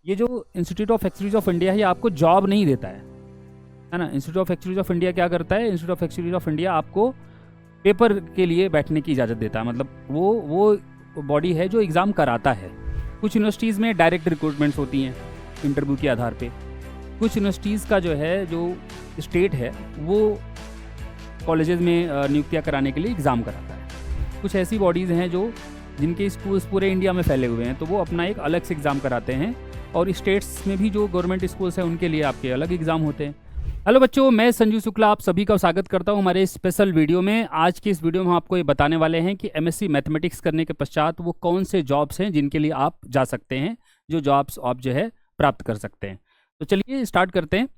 ये जो institute of actuaries of India है, ये आपको जॉब नहीं देता है ना। Institute of actuaries of India क्या करता है? Institute of actuaries of India आपको पेपर के लिए बैठने की इजाज़त देता है। मतलब वो बॉडी है जो एग्ज़ाम कराता है। कुछ यूनिवर्सिटीज़ में डायरेक्ट रिक्रूटमेंट्स होती हैं इंटरव्यू के आधार पे। कुछ यूनिवर्सिटीज़ का जो है, जो स्टेट है, वो कॉलेजेस में नियुक्तियाँ कराने के लिए एग्ज़ाम कराता है। कुछ ऐसी बॉडीज़ हैं जो जिनके स्कूल्स पूरे इंडिया में फैले हुए हैं, तो वो अपना एक अलग से एग्ज़ाम कराते हैं। और स्टेट्स में भी जो गवर्नमेंट स्कूल्स हैं उनके लिए आपके अलग एग्ज़ाम होते हैं। हेलो बच्चों, मैं संजू शुक्ला आप सभी का स्वागत करता हूं हमारे स्पेशल वीडियो में। आज की इस वीडियो में हम आपको ये बताने वाले हैं कि एमएससी मैथमेटिक्स करने के पश्चात वो कौन से जॉब्स हैं जिनके लिए आप जा सकते हैं, जो जॉब्स आप जो है प्राप्त कर सकते हैं। तो चलिए स्टार्ट करते हैं।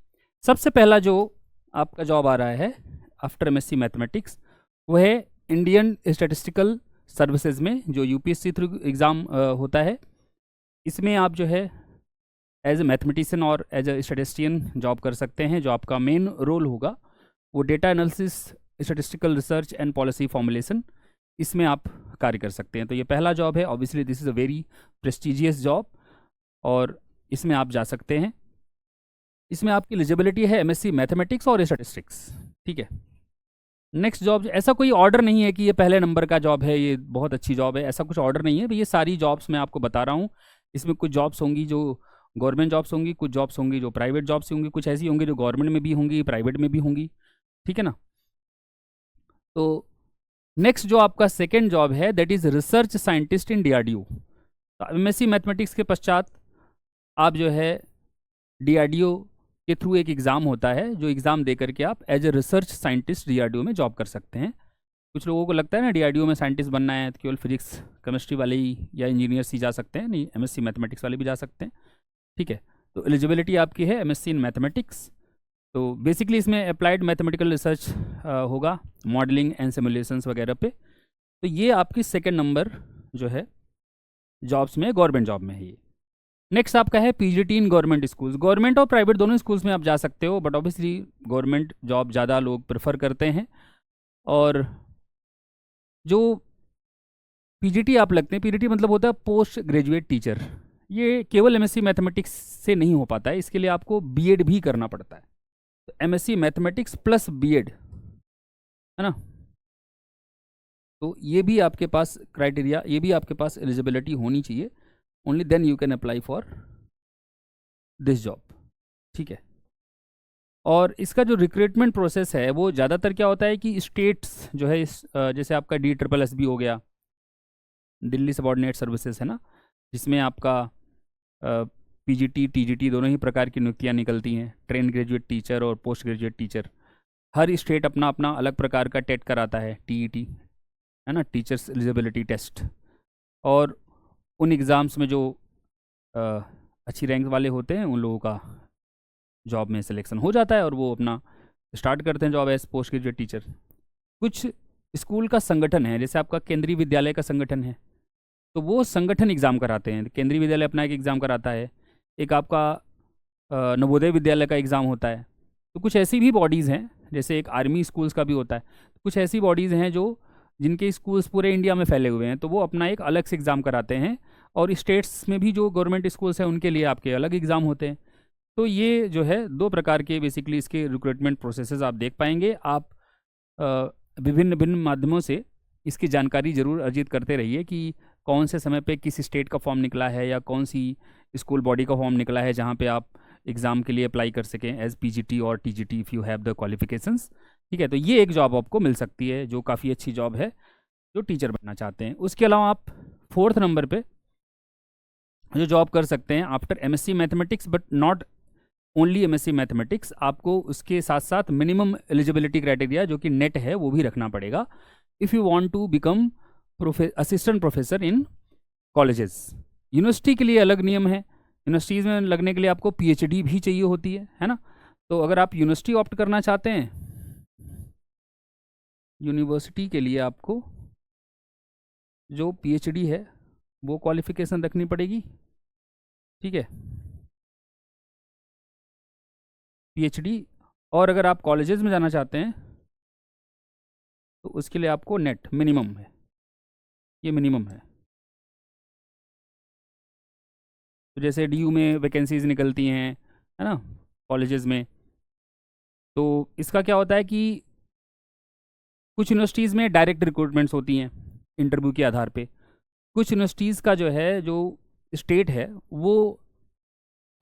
सबसे पहला जो आपका जॉब आ रहा है आफ्टर एमएससी मैथमेटिक्स, वो है इंडियन स्टैटिस्टिकल सर्विसेज में, जो यूपीएससी थ्रू एग्ज़ाम होता है। इसमें आप जो है एज ए मैथमेटिशियन और एज ए स्टैटिस्टिशियन जॉब कर सकते हैं। जो आपका मेन रोल होगा वो data analysis, statistical research and policy formulation, इसमें आप कार्य कर सकते हैं। तो ये पहला जॉब है। Obviously this is a very prestigious job और इसमें आप जा सकते हैं। इसमें आपकी एलिजिबिलिटी है एमएससी मैथमेटिक्स और स्टैटिस्टिक्स, ठीक है। नेक्स्ट जॉब, ऐसा कोई ऑर्डर नहीं है कि ये पहले नंबर का जॉब है, ये बहुत अच्छी जॉब है, ऐसा कुछ ऑर्डर नहीं है। ये सारी जॉब्स मैं आपको बता रहा हूँ। इसमें कुछ जॉब्स होंगी जो गवर्नमेंट जॉब्स होंगी, कुछ जॉब्स होंगी जो प्राइवेट जॉब्स होंगी, कुछ ऐसी होंगी जो गवर्नमेंट में भी होंगी, प्राइवेट में भी होंगी, ठीक है ना। तो नेक्स्ट जो आपका सेकेंड जॉब है that is research scientist in DRDO. तो एमएससी मैथमेटिक्स के पश्चात आप जो है डीआरडीओ के थ्रू एक एग्ज़ाम होता है, जो एग्ज़ाम दे करके आप as a research scientist DRDO में जॉब कर सकते हैं। कुछ लोगों को लगता है ना डीआरडीओ में साइंटिस्ट बनना है तो केवल फिजिक्स केमिस्ट्री वाले ही या इंजीनियर्स ही जा सकते हैं। नहीं, एमएससी मैथमेटिक्स वाले भी जा सकते हैं, ठीक है। तो एलिजिबिलिटी आपकी है एमएससी इन मैथमेटिक्स। तो बेसिकली इसमें अप्लाइड मैथमेटिकल रिसर्च होगा, मॉडलिंग एंड सिमुलेशंस वगैरह पे। तो ये आपकी सेकेंड नंबर जो है जॉब्स में, गवर्नमेंट जॉब में है ये। नेक्स्ट आपका है PGT in government schools. Government और प्राइवेट दोनों स्कूल्स में आप जा सकते हो, बट ऑब्वियसली गवर्नमेंट जॉब ज़्यादा लोग प्रेफर करते हैं। और जो पीजीटी आप लगते हैं, पीजीटी मतलब होता है पोस्ट ग्रेजुएट टीचर। ये केवल एमएससी मैथमेटिक्स से नहीं हो पाता है, इसके लिए आपको बीएड भी करना पड़ता है। तो एमएससी मैथमेटिक्स प्लस बीएड, है ना। तो ये भी आपके पास क्राइटेरिया, ये भी आपके पास एलिजिबिलिटी होनी चाहिए। Only then you can apply for this job, ठीक है। और इसका जो रिक्रूटमेंट प्रोसेस है वो ज़्यादातर क्या होता है कि स्टेट्स जो है जैसे आपका DSSS हो गया, दिल्ली सबॉर्डिनेट सर्विसेज है ना, जिसमें आपका पीजीटी टीजीटी दोनों ही प्रकार की नियुक्तियाँ निकलती हैं, ट्रेन ग्रेजुएट टीचर और पोस्ट ग्रेजुएट टीचर। हर स्टेट अपना अपना अलग प्रकार का टेट कराता है, टीईटी है ना, टीचर्स एलिजिबिलिटी टेस्ट। और उन एग्ज़ाम्स में जो अच्छी रैंक वाले होते हैं उन लोगों का जॉब में सिलेक्शन हो जाता है और वो अपना स्टार्ट करते हैं job as post graduate teacher. कुछ स्कूल का संगठन है, जैसे आपका केंद्रीय विद्यालय का संगठन है, तो वो संगठन एग्ज़ाम कराते हैं। केंद्रीय विद्यालय अपना एक एग्ज़ाम कराता है, एक आपका नवोदय विद्यालय का एग्ज़ाम होता है। तो कुछ ऐसी भी बॉडीज़ हैं, जैसे एक आर्मी स्कूल्स का भी होता है। कुछ ऐसी बॉडीज़ हैं जो जिनके स्कूल्स पूरे इंडिया में फैले हुए हैं, तो वो अपना एक अलग से एग्ज़ाम कराते हैं। और स्टेट्स में भी जो गवर्नमेंट स्कूल्स हैं उनके लिए आपके अलग एग्ज़ाम होते हैं। तो ये जो है दो प्रकार के बेसिकली इसके रिक्रूटमेंट प्रोसेसेस आप देख पाएंगे। आप विभिन्न विभिन्न माध्यमों से इसकी जानकारी ज़रूर अर्जित करते रहिए कि कौन से समय पे किस स्टेट का फॉर्म निकला है या कौन सी स्कूल बॉडी का फॉर्म निकला है जहाँ पे आप एग्ज़ाम के लिए अप्लाई कर सकें एज पीजीटी और TGT if you have the qualifications, ठीक है। तो ये एक जॉब आपको मिल सकती है जो काफ़ी अच्छी जॉब है, जो टीचर बनना चाहते हैं। उसके अलावा आप फोर्थ नंबर पे जो जॉब कर सकते हैं after MSc mathematics, but not only MSc mathematics, आपको उसके साथ साथ मिनिमम एलिजिबिलिटी क्राइटेरिया जो कि नेट है वो भी रखना पड़ेगा if you want to become assistant professor in colleges. University के लिए अलग नियम है, यूनिवर्सिटीज़ में लगने के लिए आपको पीएचडी भी चाहिए होती है ना। तो अगर आप यूनिवर्सिटी ऑप्ट करना चाहते हैं, यूनिवर्सिटी के लिए आपको जो पीएचडी है वो क्वालिफिकेशन रखनी पड़ेगी, ठीक है, पीएचडी। और अगर आप कॉलेजेस में जाना चाहते हैं तो उसके लिए आपको नेट मिनिमम है, ये मिनिमम है। तो जैसे DU में वैकेंसीज निकलती हैं, है ना, कॉलेजेस में, तो इसका क्या होता है कि कुछ यूनिवर्सिटीज़ में डायरेक्ट रिक्रूटमेंट्स होती हैं इंटरव्यू के आधार पे। कुछ यूनिवर्सिटीज़ का जो है, जो स्टेट है, वो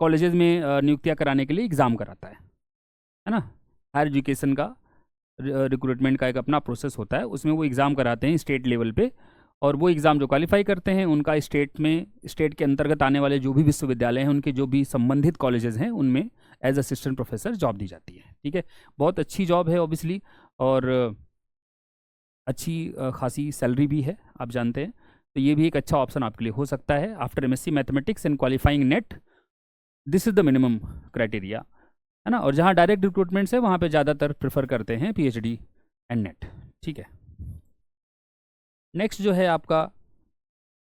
कॉलेजेस में नियुक्तियाँ कराने के लिए एग्ज़ाम कराता है ना। हायर एजुकेशन का रिक्रूटमेंट का एक अपना प्रोसेस होता है, उसमें वो एग्ज़ाम कराते हैं स्टेट लेवल पे, और वो एग्ज़ाम जो क्वालिफाई करते हैं उनका स्टेट के अंतर्गत आने वाले जो भी विश्वविद्यालय हैं, उनके जो भी संबंधित कॉलेजेस हैं, उनमें एज असिस्टेंट प्रोफेसर जॉब दी जाती है। ठीक है, बहुत अच्छी जॉब है ऑब्वियसली, और अच्छी खासी सैलरी भी है, आप जानते हैं। तो ये भी एक अच्छा ऑप्शन आपके लिए हो सकता है। After MSc mathematics and qualifying net, this is the minimum criteria, है ना। और जहाँ डायरेक्ट रिक्रूटमेंट्स है वहाँ पे ज़्यादातर प्रेफर करते हैं PhD एंड नेट। ठीक है, नेक्स्ट जो है आपका,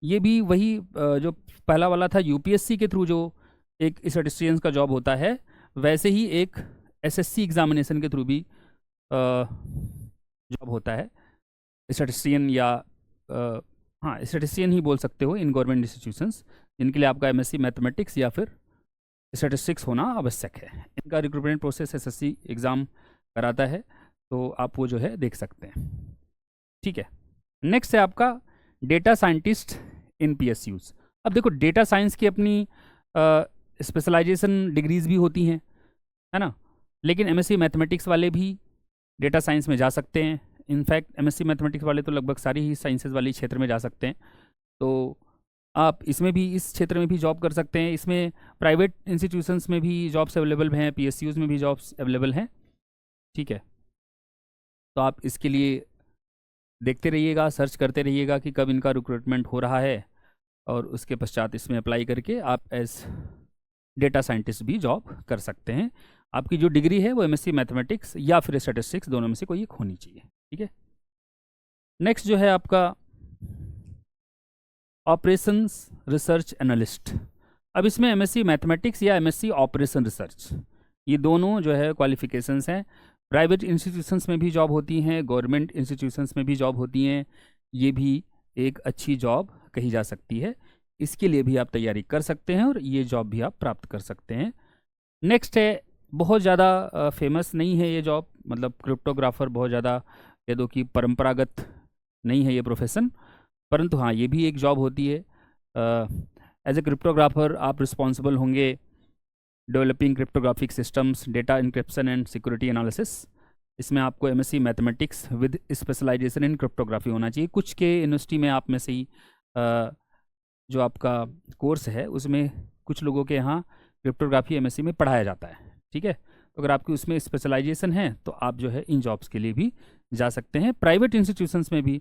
ये भी वही जो पहला वाला था UPSC के थ्रू जो एक स्टैटिस्टिशियंस का जॉब होता है, वैसे ही एक SSC एग्जामिनेशन के थ्रू भी जॉब होता है स्टैटिस्टिशियन, या हाँ, स्टैटिस्टिशियन ही बोल सकते हो इन गवर्नमेंट इंस्टीट्यूशंस, जिनके लिए आपका MSc मैथमेटिक्स या फिर स्टैटिस्टिक्स होना आवश्यक है। इनका रिक्रूटमेंट प्रोसेस SSC एग्ज़ाम कराता है, तो आप वो जो है देख सकते हैं। ठीक है, नेक्स्ट है आपका डेटा साइंटिस्ट इन PSUs। अब देखो, डेटा साइंस की अपनी स्पेशलाइजेशन डिग्रीज भी होती हैं, है ना, लेकिन MSc मैथमेटिक्स वाले भी डेटा साइंस में जा सकते हैं। इनफैक्ट MSc मैथमेटिक्स वाले तो लगभग सारी ही साइंसेज वाली क्षेत्र में जा सकते हैं, तो आप इसमें भी, इस क्षेत्र में भी जॉब कर सकते हैं। इसमें प्राइवेट इंस्टीट्यूशंस में भी जॉब्स अवेलेबल हैं, PSUs में भी जॉब्स अवेलेबल हैं। ठीक है, तो आप इसके लिए देखते रहिएगा, सर्च करते रहिएगा कि कब इनका रिक्रूटमेंट हो रहा है, और उसके पश्चात इसमें अप्लाई करके आप एज डेटा साइंटिस्ट भी जॉब कर सकते हैं। आपकी जो डिग्री है वो MSc मैथमेटिक्स या फिर स्टैटिस्टिक्स, दोनों में से कोई एक होनी चाहिए। ठीक है, नेक्स्ट जो है आपका ऑपरेशंस रिसर्च एनालिस्ट। अब इसमें MSc मैथमेटिक्स या MSc ऑपरेशन रिसर्च, ये दोनों जो है क्वालिफिकेशंस हैं। प्राइवेट इंस्टीट्यूशंस में भी जॉब होती हैं, गवर्नमेंट इंस्टीट्यूशंस में भी जॉब होती हैं। ये भी एक अच्छी जॉब कही जा सकती है, इसके लिए भी आप तैयारी कर सकते हैं और ये जॉब भी आप प्राप्त कर सकते हैं। नेक्स्ट है, बहुत ज़्यादा फेमस नहीं है ये जॉब, मतलब क्रिप्टोग्राफर बहुत ज़्यादा कह दो कि परंपरागत नहीं है ये प्रोफेशन, परंतु हाँ, ये भी एक जॉब होती है। एज ए क्रिप्टोग्राफर आप रिस्पॉन्सिबल होंगे developing cryptographic systems, data encryption and security analysis. इसमें आपको MSc mathematics with specialisation in cryptography होना चाहिए। कुछ के यूनिवर्सिटी में आप में से ही जो आपका कोर्स है उसमें कुछ लोगों के यहाँ क्रिप्टोग्राफी MSc में पढ़ाया जाता है। ठीक है, तो अगर आपकी उसमें स्पेशलाइजेशन है तो आप जो है इन जॉब्स के लिए भी जा सकते हैं। प्राइवेट इंस्टीट्यूशंस में भी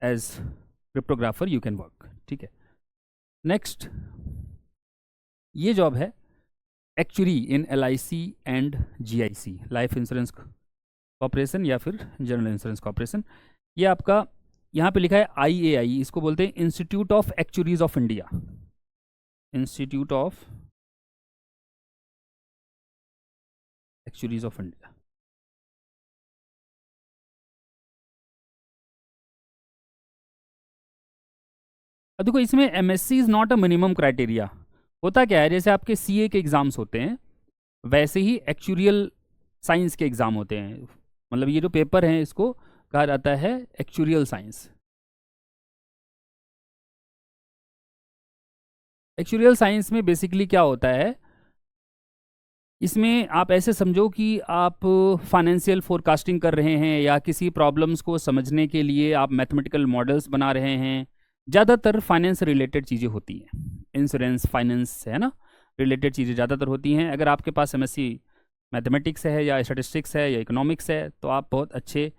as cryptographer you can work. ठीक है, नेक्स्ट ये जॉब है actuary in LIC and GIC, life insurance corporation या फिर जनरल इंश्योरेंस कॉर्पोरेशन। ये आपका यहाँ पे लिखा है IAI, इसको बोलते हैं institute of actuaries of India, institute of actuaries of India. अब देखो, इसमें MSc is not a minimum criteria. होता क्या है, जैसे आपके CA के एग्ज़ाम्स होते हैं, वैसे ही एक्चुरियल साइंस के एग्ज़ाम होते हैं। मतलब ये जो पेपर हैं इसको कहा जाता है एक्चुरियल साइंस। एक्चुरियल साइंस में बेसिकली क्या होता है, इसमें आप ऐसे समझो कि आप फाइनेंशियल फोरकास्टिंग कर रहे हैं, या किसी प्रॉब्लम्स को समझने के लिए आप मैथमेटिकल मॉडल्स बना रहे हैं। ज़्यादातर फाइनेंस रिलेटेड चीज़ें होती हैं, इंश्योरेंस, फाइनेंस, है ना, रिलेटेड चीज़ें ज़्यादातर होती हैं। अगर आपके पास MSc मैथमेटिक्स है या स्टैटिस्टिक्स है या इकोनॉमिक्स है तो आप बहुत अच्छे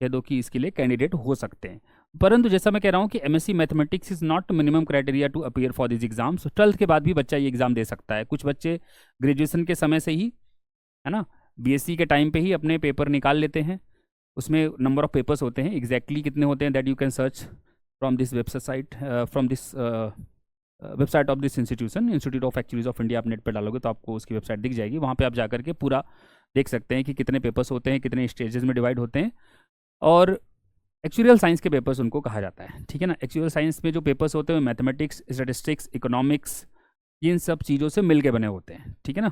कह दो कि इसके लिए कैंडिडेट हो सकते हैं। परंतु जैसा मैं कह रहा हूँ कि MSc mathematics is not minimum criteria to appear for this exams. 12th के बाद भी बच्चा ये एग्ज़ाम दे सकता है। कुछ बच्चे ग्रेजुएशन के समय से ही, है ना, BSc के टाइम पे ही अपने पेपर निकाल लेते हैं। उसमें नंबर ऑफ पेपर्स होते हैं, एग्जैक्टली कितने होते हैं that you can search from this website, from this website of this institute of actuaries of India. आप नेट पर डालोगे तो आपको उसकी वेबसाइट दिख जाएगी, वहाँ पे आप जाकर के पूरा देख सकते हैं कि कितने पेपर्स होते हैं, कितने स्टेजेस में डिवाइड होते हैं, और एक्चुरियल साइंस के पेपर्स उनको कहा जाता है। ठीक है ना, एक्चुरियल साइंस में जो पेपर्स होते हैं मैथमेटिक्स, स्टैटिस्टिक्स, इकोनॉमिक्स, ये इन सब चीज़ों से मिल के बने होते हैं, ठीक है ना।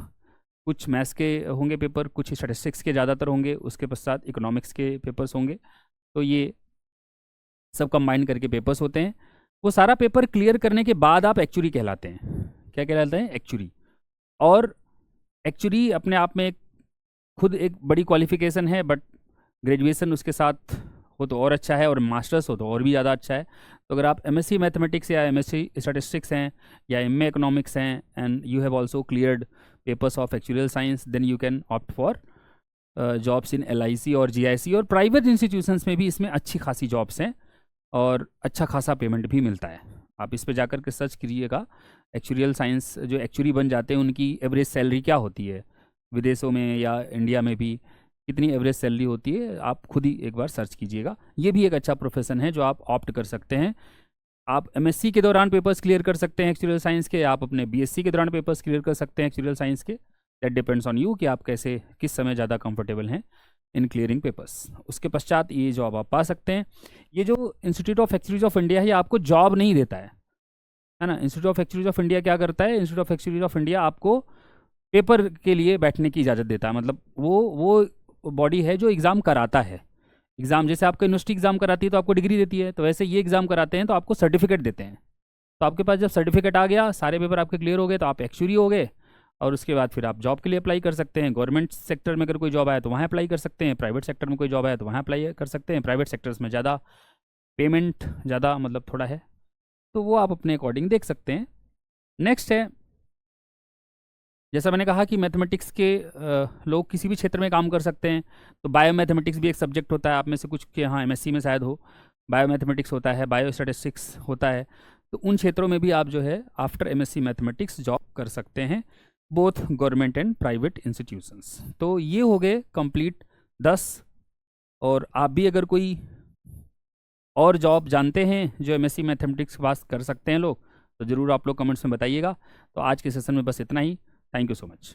कुछ मैथ्स के होंगे पेपर, कुछ स्टैटिस्टिक्स के ज़्यादातर होंगे, उसके पश्चात इकोनॉमिक्स के पेपर्स होंगे। तो ये सब कंबाइन करके पेपर्स होते हैं। वो सारा पेपर क्लियर करने के बाद आप एक्चुरी कहलाते हैं। क्या कहलाते हैं? एक्चुरी। और एक्चुरी अपने आप में खुद एक बड़ी क्वालिफिकेशन है, बट ग्रेजुएशन उसके साथ हो तो और अच्छा है, और मास्टर्स हो तो और भी ज़्यादा अच्छा है। तो अगर आप एमएससी मैथमेटिक्स या एमएससी स्टैटिस्टिक्स हैं या एमए इकोनॉमिक्स हैं and you have also cleared papers of actuarial science, then you can opt for jobs in LIC और जीआईसी, और प्राइवेट इंस्टीट्यूशंस में भी इसमें अच्छी खासी जॉब्स हैं और अच्छा खासा पेमेंट भी मिलता है। आप इस पे जाकर के सर्च कीजिएगा, एक्चुरियल साइंस जो एक्चुरी बन जाते हैं उनकी एवरेज सैलरी क्या होती है, विदेशों में या इंडिया में भी कितनी एवरेज सैलरी होती है, आप खुद ही एक बार सर्च कीजिएगा। ये भी एक अच्छा प्रोफेशन है जो आप ऑप्ट कर सकते हैं। आप एमएससी के दौरान पेपर्स क्लियर कर सकते हैं एक्चुरियल साइंस के, आप अपने बीएससी के दौरान पेपर्स क्लियर कर सकते हैं एक्चुरियल साइंस के। दैट डिपेंड्स ऑन यू कि आप कैसे किस समय ज़्यादा कंफर्टेबल हैं इन क्लियरिंग पेपर्स। उसके पश्चात ये जॉब आप पा सकते हैं। ये जो institute of actuaries of India है, ये आपको जॉब नहीं देता है ना। Institute of actuaries of India क्या करता है? Institute of actuaries of India आपको पेपर के लिए बैठने की इजाज़त देता है। मतलब वो बॉडी है जो एग्ज़ाम कराता है। एग्ज़ाम जैसे आपका यूनिवर्सिटी एग्ज़ाम कराती है तो आपको डिग्री देती है, तो वैसे ये एग्ज़ाम कराते हैं तो आपको सर्टिफिकेट देते हैं। तो आपके पास जब सर्टिफिकेट आ गया, सारे पेपर आपके क्लियर हो गए, तो आप एक्चुरी हो गए, और उसके बाद फिर आप जॉब के लिए अप्लाई कर सकते हैं। गवर्नमेंट सेक्टर में अगर कोई जॉब आया तो वहाँ अप्लाई कर सकते हैं, प्राइवेट सेक्टर में कोई जॉब आया तो वहाँ अप्लाई कर सकते हैं। प्राइवेट सेक्टर्स में ज़्यादा पेमेंट ज़्यादा मतलब थोड़ा है, तो वो आप अपने अकॉर्डिंग देख सकते हैं। नेक्स्ट है, जैसा मैंने कहा कि मैथमेटिक्स के लोग किसी भी क्षेत्र में काम कर सकते हैं। तो बायो मैथमेटिक्स भी एक सब्जेक्ट होता है, आप में से कुछ के यहाँ एमएससी में शायद हो, बायो मैथमेटिक्स होता है, बायो स्टैटिस्टिक्स होता है। तो उन क्षेत्रों में भी आप जो है आफ्टर एमएससी मैथमेटिक्स जॉब कर सकते हैं, both government and private institutions. तो ये हो गए कंप्लीट 10। और आप भी अगर कोई और जॉब जानते हैं जो एमएससी मैथमेटिक्स पास कर सकते हैं लोग, तो ज़रूर आप लोग कमेंट्स में बताइएगा। तो आज के सेशन में बस इतना ही। Thank you so much.